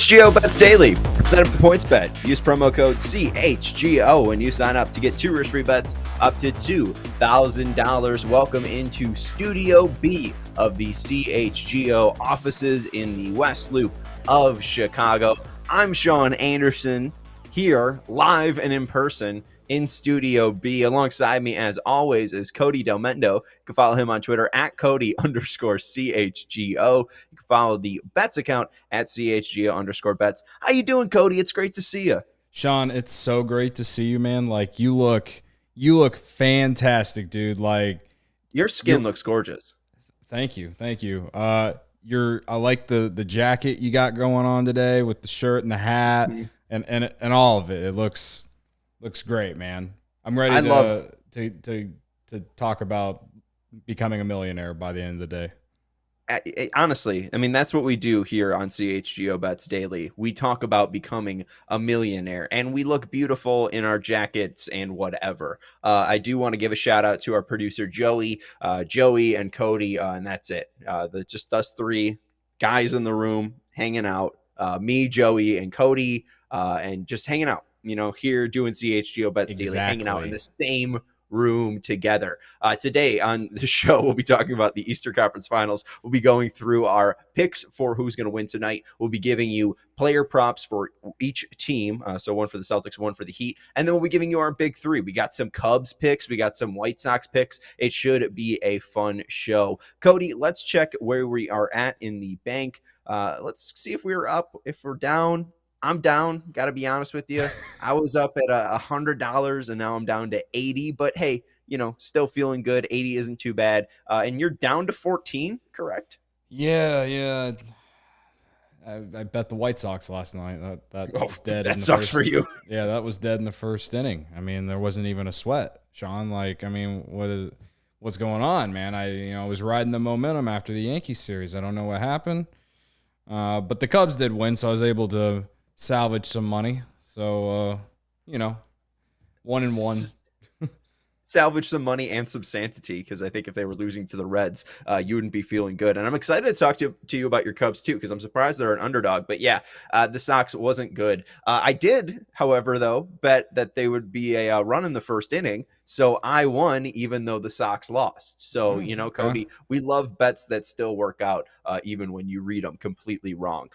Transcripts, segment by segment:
CHGO Bets Daily, presented by PointsBet. Use promo code CHGO when you sign up to get 2 risk-free bets up to $2,000. Welcome into Studio B of the CHGO offices in the West Loop of Chicago. I'm Sean Anderson, here live and in person in Studio B. Alongside me, as always, is Cody Delmendo. You can follow him on Twitter at Cody_CHGO. You can follow the Bets account at CHGO_Bets. How you doing, Cody? It's great to see you. Sean, it's so great to see you, man. Like, you look fantastic, dude. Like, your skin looks gorgeous. Thank you. I like the jacket you got going on today with the shirt and the hat and all of it. It looks great, man. I'm ready to talk about becoming a millionaire by the end of the day. Honestly, I mean, that's what we do here on CHGO Bets Daily. We talk about becoming a millionaire, and we look beautiful in our jackets and whatever. I do want to give a shout out to our producer, Joey and Cody, and that's it. Just us three guys in the room hanging out, me, Joey, and Cody, and just hanging out, here doing CHGO Bets Daily, hanging out in the same room together. Today on the show, we'll be talking about the Eastern Conference Finals. We'll be going through our picks for who's going to win tonight. We'll be giving you player props for each team. So one for the Celtics, one for the Heat. And then we'll be giving you our big three. We got some Cubs picks. We got some White Sox picks. It should be a fun show. Cody, let's check where we are at in the bank. Let's see if we're up, if we're down. I'm down. Got to be honest with you. I was up at $100 and now I'm down to 80. But hey, still feeling good. 80 isn't too bad. And you're down to 14, correct? Yeah. I bet the White Sox last night. That was dead. That sucks for you. Yeah, that was dead in the first inning. I mean, there wasn't even a sweat, Sean. Like, I mean, what's going on, man? I was riding the momentum after the Yankees series. I don't know what happened, but the Cubs did win, so I was able to salvage some money. So, 1-1. Salvage some money and some sanity, because I think if they were losing to the Reds, you wouldn't be feeling good. And I'm excited to talk to you about your Cubs, too, because I'm surprised they're an underdog. But yeah, the Sox wasn't good. I did, however, though, bet that they would be a run in the first inning. So I won, even though the Sox lost. So, Cody, we love bets that still work out, even when you read them completely wrong.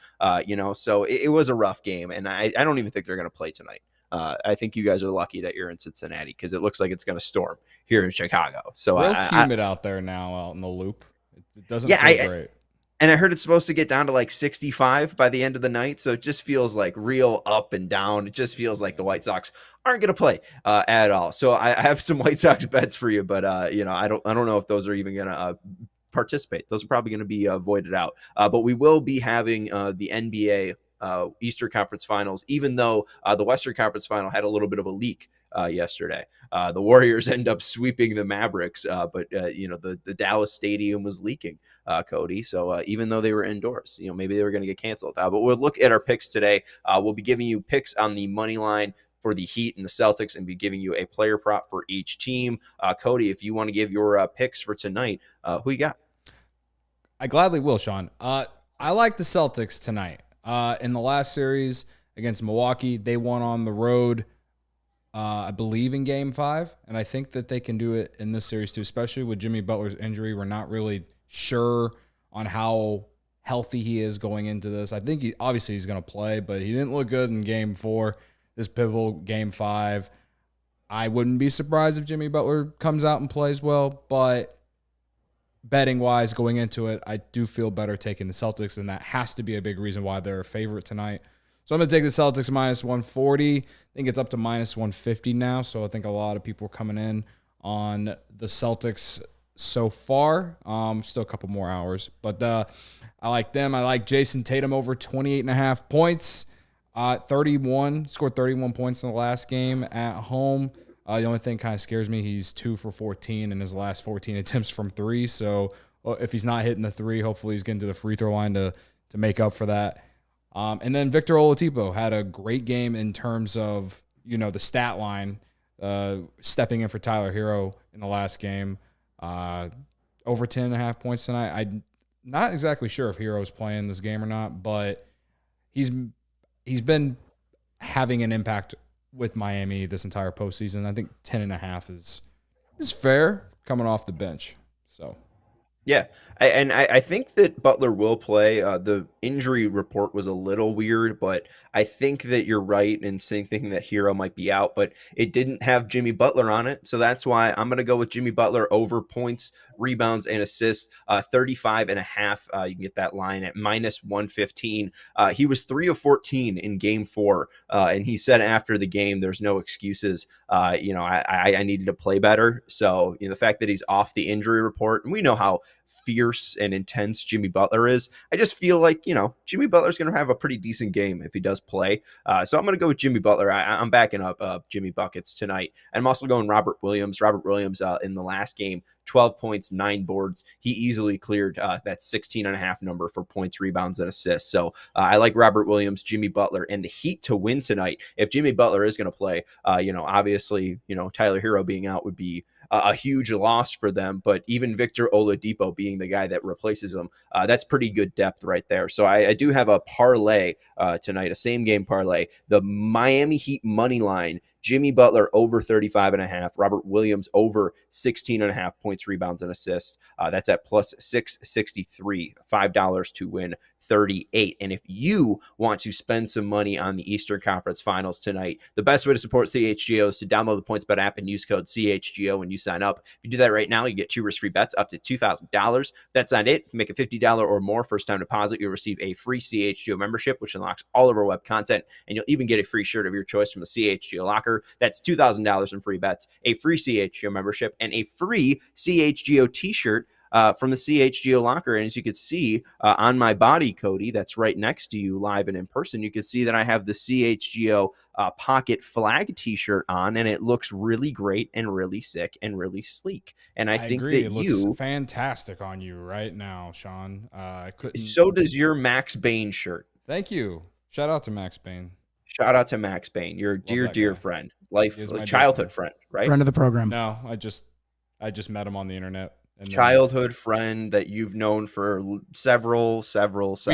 So it was a rough game. And I don't even think they're going to play tonight. I think you guys are lucky that you're in Cincinnati, because it looks like it's going to storm here in Chicago. So real humid out there now, out in the loop. It doesn't feel great. And I heard it's supposed to get down to like 65 by the end of the night. So it just feels like real up and down. It just feels like the White Sox aren't going to play at all. So I have some White Sox bets for you, but I don't know if those are even going to participate. Those are probably going to be voided out. But we will be having the NBA Eastern Conference Finals, even though the Western Conference Final had a little bit of a leak yesterday. The Warriors end up sweeping the Mavericks, but the Dallas Stadium was leaking, Cody. So even though they were indoors, maybe they were going to get canceled. But we'll look at our picks today. We'll be giving you picks on the money line for the Heat and the Celtics, and be giving you a player prop for each team. Cody, if you want to give your picks for tonight, who you got? I gladly will, Sean. I like the Celtics tonight. In the last series against Milwaukee, they won on the road, I believe, in Game 5. And I think that they can do it in this series too, especially with Jimmy Butler's injury. We're not really sure on how healthy he is going into this. I think obviously he's going to play, but he didn't look good in Game 4, this pivotal Game 5. I wouldn't be surprised if Jimmy Butler comes out and plays well, but betting-wise, going into it, I do feel better taking the Celtics, and that has to be a big reason why they're a favorite tonight. So I'm going to take the Celtics minus 140. I think it's up to minus 150 now, so I think a lot of people are coming in on the Celtics so far. Still a couple more hours, but I like them. I like Jason Tatum over 28.5 points. Scored 31 points in the last game at home. The only thing kind of scares me, he's 2 for 14 in his last 14 attempts from 3. So if he's not hitting the 3, hopefully he's getting to the free throw line to make up for that. And then Victor Oladipo had a great game in terms of, the stat line, stepping in for Tyler Hero in the last game. Over 10.5 points tonight. I'm not exactly sure if Hero's playing this game or not, but he's he's been having an impact with Miami this entire postseason. I think 10.5 is fair coming off the bench. So Yeah, I think that Butler will play. The injury report was a little weird, but I think that you're right in thinking that Hero might be out, but it didn't have Jimmy Butler on it. So that's why I'm going to go with Jimmy Butler over points, rebounds, and assists, 35.5. You can get that line at -115. He was 3 of 14 in game 4, and he said after the game, there's no excuses. I needed to play better. So, the fact that he's off the injury report, and we know how fierce and intense Jimmy Butler is. I just feel like, Jimmy Butler's going to have a pretty decent game if he does play. So I'm going to go with Jimmy Butler. I'm backing up Jimmy Buckets tonight. And I'm also going Robert Williams. Robert Williams in the last game, 12 points, 9 boards. He easily cleared that 16.5 number for points, rebounds, and assists. So I like Robert Williams, Jimmy Butler, and the Heat to win tonight. If Jimmy Butler is going to play, obviously, Tyler Hero being out would be a huge loss for them, but even Victor Oladipo being the guy that replaces him, that's pretty good depth right there. So I do have a parlay tonight, a same game parlay. The Miami Heat money line, Jimmy Butler over 35.5, Robert Williams over 16.5 points, rebounds, and assists. That's at plus 663, $5 to win 38. And if you want to spend some money on the Eastern Conference Finals tonight, the best way to support CHGO is to download the PointsBet app and use code CHGO when you sign up. If you do that right now, you get 2 risk-free bets up to $2,000. That's not it. If you make a $50 or more first-time deposit, you'll receive a free CHGO membership, which unlocks all of our web content, and you'll even get a free shirt of your choice from the CHGO locker. That's $2,000 in free bets, a free CHGO membership, and a free CHGO t-shirt from the CHGO locker. And as you can see on my body, Cody, that's right next to you live and in person, you can see that I have the CHGO pocket flag t-shirt on, and it looks really great and really sick and really sleek. And I think agree. that It looks fantastic on you right now, Sean. So does your Max Bain shirt. Thank you. Shout out to Max Bain. Shout out to Max Bain, your dear friend, childhood friend, right? Friend of the program. No, I just met him on the internet. And childhood friend that you've known for several we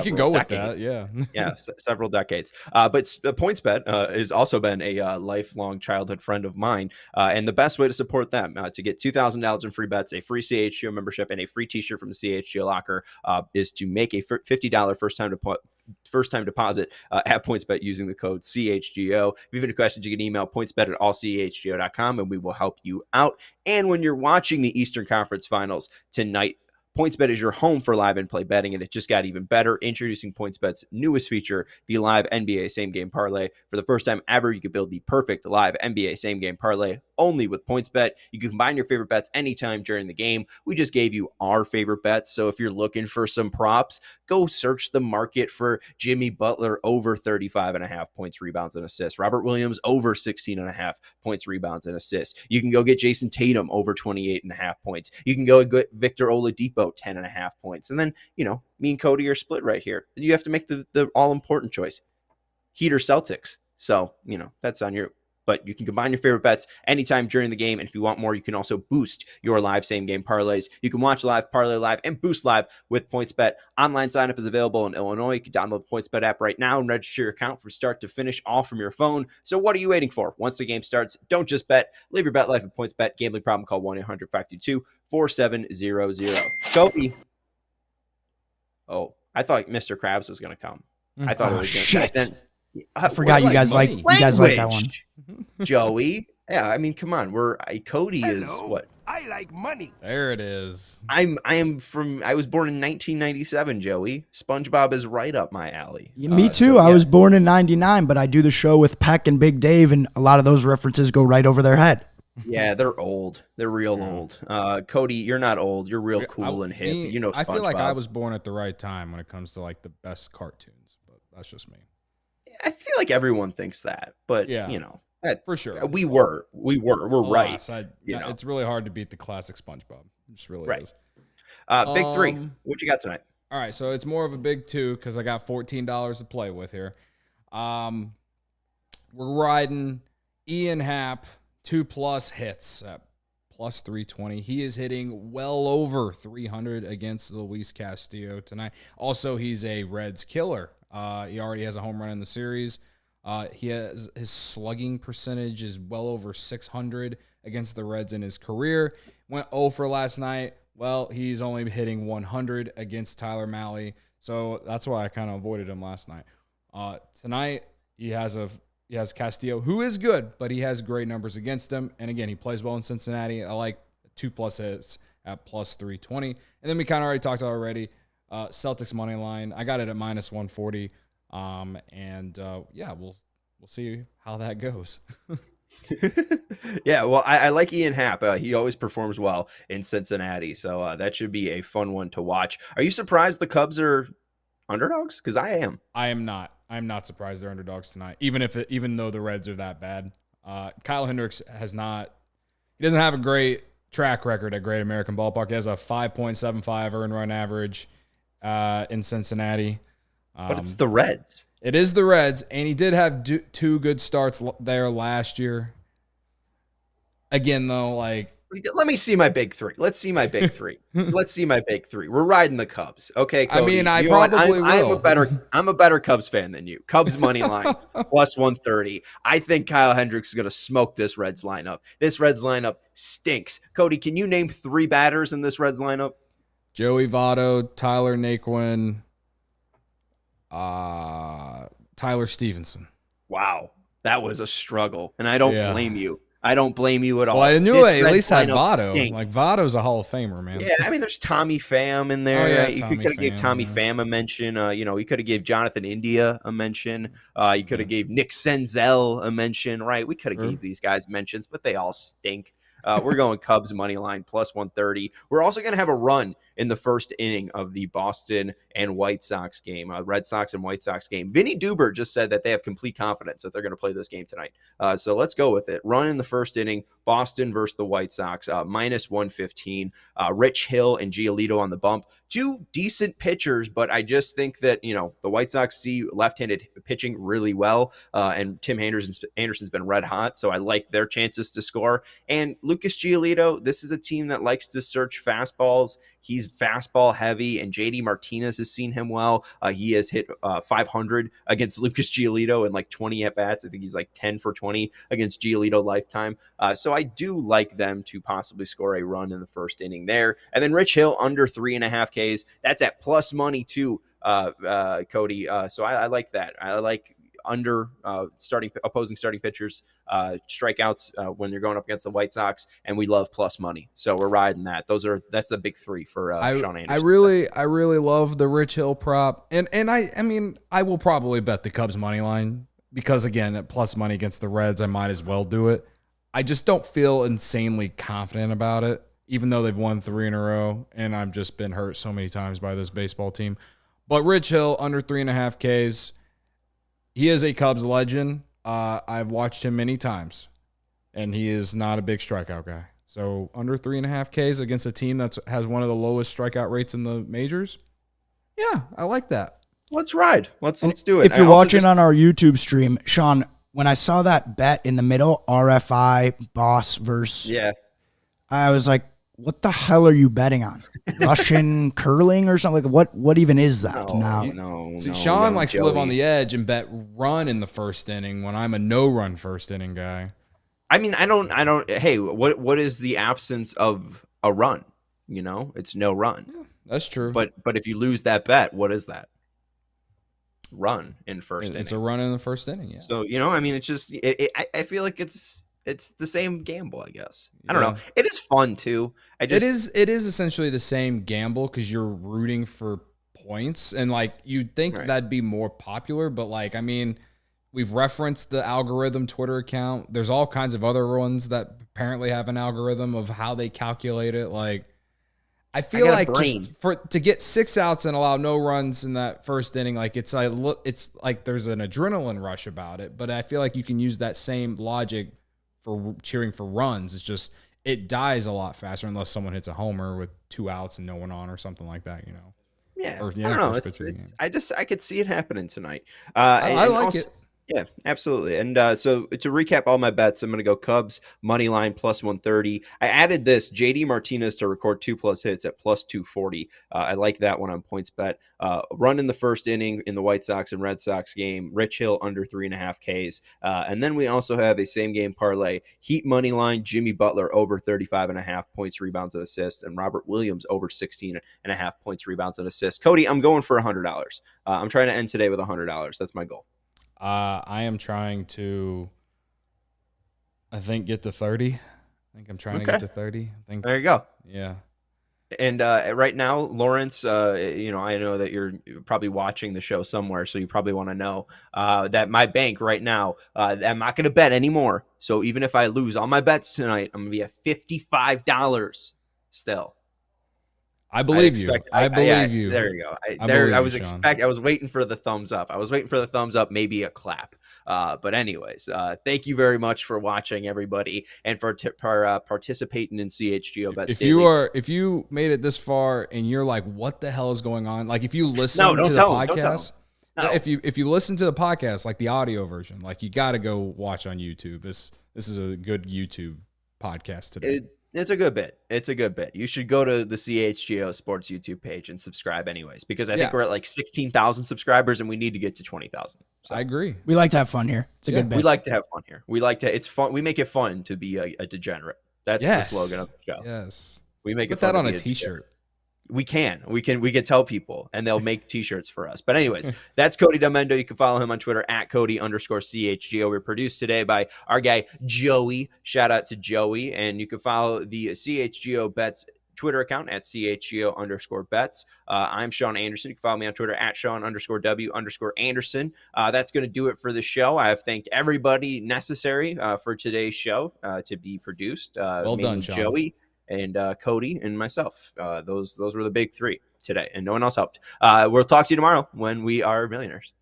can go decades. With that, yeah. Yeah, several decades. But PointsBet has also been a lifelong childhood friend of mine. And the best way to support them to get $2,000 in free bets, a free CHGO membership, and a free t-shirt from the CHGO locker is to make a $50 first-time deposit at PointsBet using the code CHGO. If you have any questions, you can email pointsbet@allchgo.com and we will help you out. And when you're watching the Eastern Conference Finals tonight, PointsBet is your home for live and play betting, and it just got even better. Introducing PointsBet's newest feature, the live NBA same game parlay. For the first time ever, you can build the perfect live NBA same game parlay only with PointsBet. You can combine your favorite bets anytime during the game. We just gave you our favorite bets, so if you're looking for some props, go search the market for Jimmy Butler over 35.5 points, rebounds, and assists. Robert Williams over 16.5 points, rebounds, and assists. You can go get Jason Tatum over 28.5 points. You can go get Victor Oladipo 10.5 points. And then, me and Cody are split right here. You have to make the all-important choice. Heat or Celtics. So, that's on you. But you can combine your favorite bets anytime during the game. And if you want more, you can also boost your live same-game parlays. You can watch live, parlay live, and boost live with PointsBet. Online sign-up is available in Illinois. You can download the PointsBet app right now and register your account from start to finish, all from your phone. So what are you waiting for? Once the game starts, don't just bet. Live your bet life at PointsBet. Gambling problem, call 1-800-522-4700. Kobe. Oh, I thought Mr. Krabs was going to come. I thought it was going to come. I forgot you guys like that one. Joey. Yeah, I mean, come on. Cody is what? I like money. There it is. I was born in 1997, Joey. SpongeBob is right up my alley. Me too. I was born in 99, but I do the show with Peck and Big Dave, and a lot of those references go right over their head. Yeah, they're old. They're real old. Cody, you're not old. You're real cool and hip. SpongeBob. I feel like I was born at the right time when it comes to like the best cartoons, but that's just me. I feel like everyone thinks that, but for sure. We're right. It's really hard to beat the classic SpongeBob. It just really is. Big three. What you got tonight? All right, so it's more of a big two because I got $14 to play with here. We're riding Ian Happ 2+ hits at plus 320. He is hitting well over 300 against Luis Castillo tonight. Also, he's a Reds killer He already has a home run in the series. His slugging percentage is well over 600 against the Reds in his career. Went 0 for last night. Well, he's only hitting 100 against Tyler Mahle, so that's why I kind of avoided him last night. Tonight he has Castillo, who is good, but he has great numbers against him. And again, he plays well in Cincinnati. I like 2+ hits at plus 320. And then we kind of already talked about already. Celtics money line. I got it at minus 140. We'll see how that goes. Yeah, well, I like Ian Happ. He always performs well in Cincinnati, so that should be a fun one to watch. Are you surprised the Cubs are underdogs? Because I am. I am not. I'm not surprised they're underdogs tonight, even though the Reds are that bad. Kyle Hendricks he doesn't have a great track record at Great American Ballpark. He has a 5.75 earned run average in Cincinnati. But it's the Reds. It is the Reds, and he did have 2 good starts there last year. Again, though, like... Let me see my big 3. Let's see my big 3. Let's see my big 3. We're riding the Cubs. Okay, Cody. I mean, I probably will. I'm a better Cubs fan than you. Cubs money line, plus 130. I think Kyle Hendricks is going to smoke this Reds lineup. This Reds lineup stinks. Cody, can you name 3 batters in this Reds lineup? Joey Votto, Tyler Naquin, Tyler Stevenson. Wow, that was a struggle, and I don't blame you. I don't blame you at all. Well, I knew I at least had Votto. Stinks. Like, Votto's a Hall of Famer, man. Yeah, I mean, there's Tommy Pham in there. Oh, yeah, you could have gave Tommy Pham a mention. You could have gave Jonathan India a mention. You could have gave Nick Senzel a mention, right? We could have gave these guys mentions, but they all stink. We're going Cubs money line plus 130. We're also going to have a run in the first inning of the Boston and White Sox game, Red Sox and White Sox game. Vinny Duber just said that they have complete confidence that they're going to play this game tonight. So let's go with it. Run in the first inning, Boston versus the White Sox, minus 115. Rich Hill and Giolito on the bump. 2 decent pitchers, but I just think that, the White Sox see left-handed pitching really well, and Tim Anderson's been red hot, so I like their chances to score. And Lucas Giolito, this is a team that likes to search fastballs. He's fastball heavy, and JD Martinez has seen him well. He has hit 500 against Lucas Giolito in like 20 at-bats. I think he's like 10 for 20 against Giolito lifetime. So I do like them to possibly score a run in the first inning there. And then Rich Hill under 3.5 Ks. That's at plus money too, Cody. So I like that. I like under opposing starting pitchers, strikeouts when they're going up against the White Sox, and we love plus money. So we're riding that. That's the big 3 for Sean Anderson. I really love the Rich Hill prop, and I mean I will probably bet the Cubs money line because again at plus money against the Reds, I might as well do it. I just don't feel insanely confident about it, even though they've won 3 in a row, and I've just been hurt so many times by this baseball team. But Rich Hill under 3.5 Ks. He is a Cubs legend. I've watched him many times, and he is not a big strikeout guy. So under 3.5 Ks against a team that has one of the lowest strikeout rates in the majors, yeah, I like that. Let's ride. Let's do it. If you're watching on our YouTube stream, Sean, when I saw that bet in the middle, RFI, Boss versus, I was like, what the hell are you betting on? Russian curling or something? Like what even is that? See, Sean likes to live on the edge and bet run in the first inning when I'm a no-run first inning guy. I mean, I don't. Hey, what is the absence of a run? It's no run. Yeah, that's true. But if you lose that bet, what is that? Run in first inning. It's a run in the first inning. Yeah. So I mean, it's just I feel like it's the same gamble, I guess. I don't know. It is fun too. It is essentially the same gamble because you're rooting for points, and like you'd think that'd be more popular, but like I mean, we've referenced the algorithm Twitter account. There's all kinds of other ones that apparently have an algorithm of how they calculate it. Like I feel like just to get 6 outs and allow no runs in that first inning, like it's like there's an adrenaline rush about it, but I feel like you can use that same logic for cheering for runs. It's just it dies a lot faster unless someone hits a homer with 2 outs and no one on or something like that, Yeah, I don't know. I could see it happening tonight. I like it. Yeah, absolutely. And so to recap all my bets, I'm going to go Cubs money line plus 130. I added this JD Martinez to record 2+ hits at plus 240. I like that one on points bet. Run in the first inning in the White Sox and Red Sox game. Rich Hill under 3.5 Ks. And then we also have a same game parlay. Heat money line, Jimmy Butler over 35.5 points, rebounds, and assists, and Robert Williams over 16.5 points, rebounds, and assists. Cody, I'm going for $100. I'm trying to end today with $100. That's my goal. I am trying to, get to 30. I think I'm trying to get to 30. There you go. Yeah. And right now, Lawrence, I know that you're probably watching the show somewhere, so you probably want to know that my bank right now, I'm not going to bet anymore. So even if I lose all my bets tonight, I'm going to be at $55 still. I believe you. I believe you. There you go. I was waiting for the thumbs up. I was waiting for the thumbs up, maybe a clap. But anyways, thank you very much for watching, everybody, and for participating in CHGO Bets Daily. If you made it this far and you're like, what the hell is going on? Like, if you listen to the podcast, if you listen to the podcast, like the audio version, like you got to go watch on YouTube. This is a good YouTube podcast today. It's a good bit. You should go to the CHGO Sports YouTube page and subscribe anyways, because I think we're at like 16,000 subscribers and we need to get to 20,000. So I agree. We like to have fun here. It's a good bit. We like to have fun here. It's fun. We make it fun to be a degenerate. That's the slogan of the show. Yes. We make Put that on a t-shirt. We can tell people and they'll make t-shirts for us. But anyways, that's Cody Delmendo. You can follow him on Twitter at Cody_CHGO. We're produced today by our guy, Joey. Shout out to Joey. And you can follow the CHGO Bets Twitter account at CHGO_bets. I'm Sean Anderson. You can follow me on Twitter at Sean_W_Anderson. That's going to do it for the show. I have thanked everybody necessary for today's show to be produced. Well done, Sean. Joey and Cody and myself. Those were the big three today, and no one else helped. We'll talk to you tomorrow when we are millionaires.